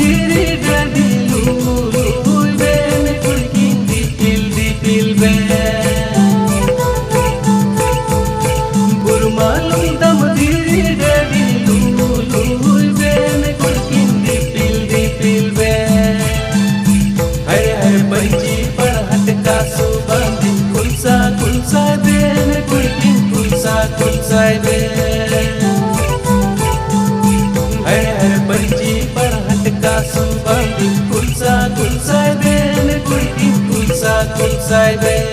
diri dadi lui ben kurkin dipil ben burmalum dam diri dadi lui ben kurkin dipil ben hai hai banci parhat kasu bandi kulsa ben kurkin kulsa ben banci parhat kasu bandi kulsa ben kurkin kulsa ben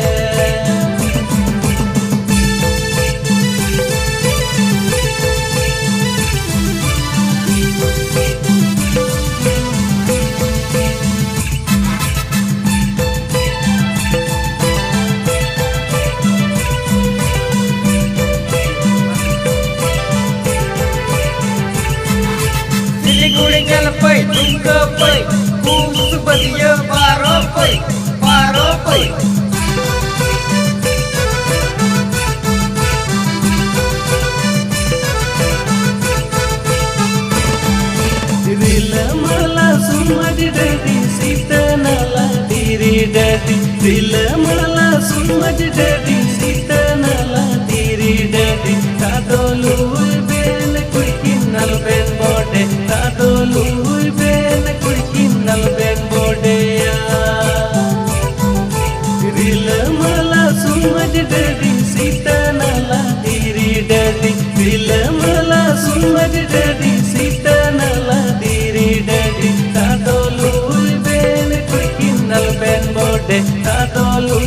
Siliguri jalpai tunggapai kusubadiya paropai Rila mala sumadi dadi sita nala diri dadi Rila mala sumadi dadi sita nala diri dadi Kadolu ben kurkin nal ben bode Kadolu ben kurkin nal ben bode Rila mala sumadi dadi sita nala diri dadi Rila mala sumadi dadi sita nala diri dadi Kadolu ben kurkin nal ben bode Kadolu